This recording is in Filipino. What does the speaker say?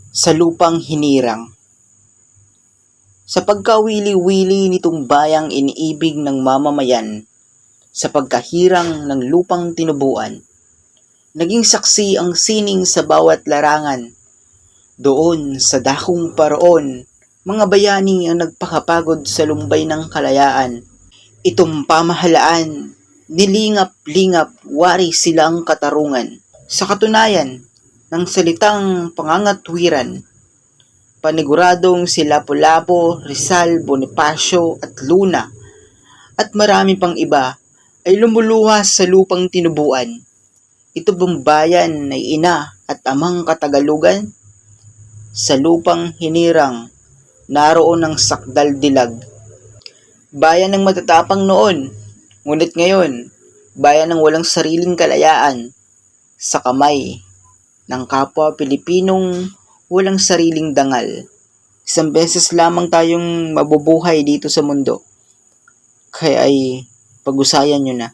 Sa lupang hinirang. Sa pagkawili-wili nitong bayang iniibig ng mamamayan, sa pagkahirang ng lupang tinubuan, naging saksi ang sining sa bawat larangan. Doon sa dakong paroon, mga bayani ang nagpakapagod sa lumbay ng kalayaan. Itong pamahalaan, nilingap-lingap, wari silang katarungan. Sa katunayan, ng salitang pangangatwiran, paniguradong si Lapu-Lapu, Rizal, Bonifacio at Luna at marami pang iba ay lumuluhas sa lupang tinubuan. Ito bang bayan ay ina at amang Katagalugan? Sa lupang hinirang, naroon ang sakdal-dilag. Bayan ng matatapang noon, ngunit ngayon, bayan ng walang sariling kalayaan sa kamay ng kapwa Pilipinong walang sariling dangal. Isang beses lamang tayong mabubuhay dito sa mundo. Kaya ay pag-usayan nyo na.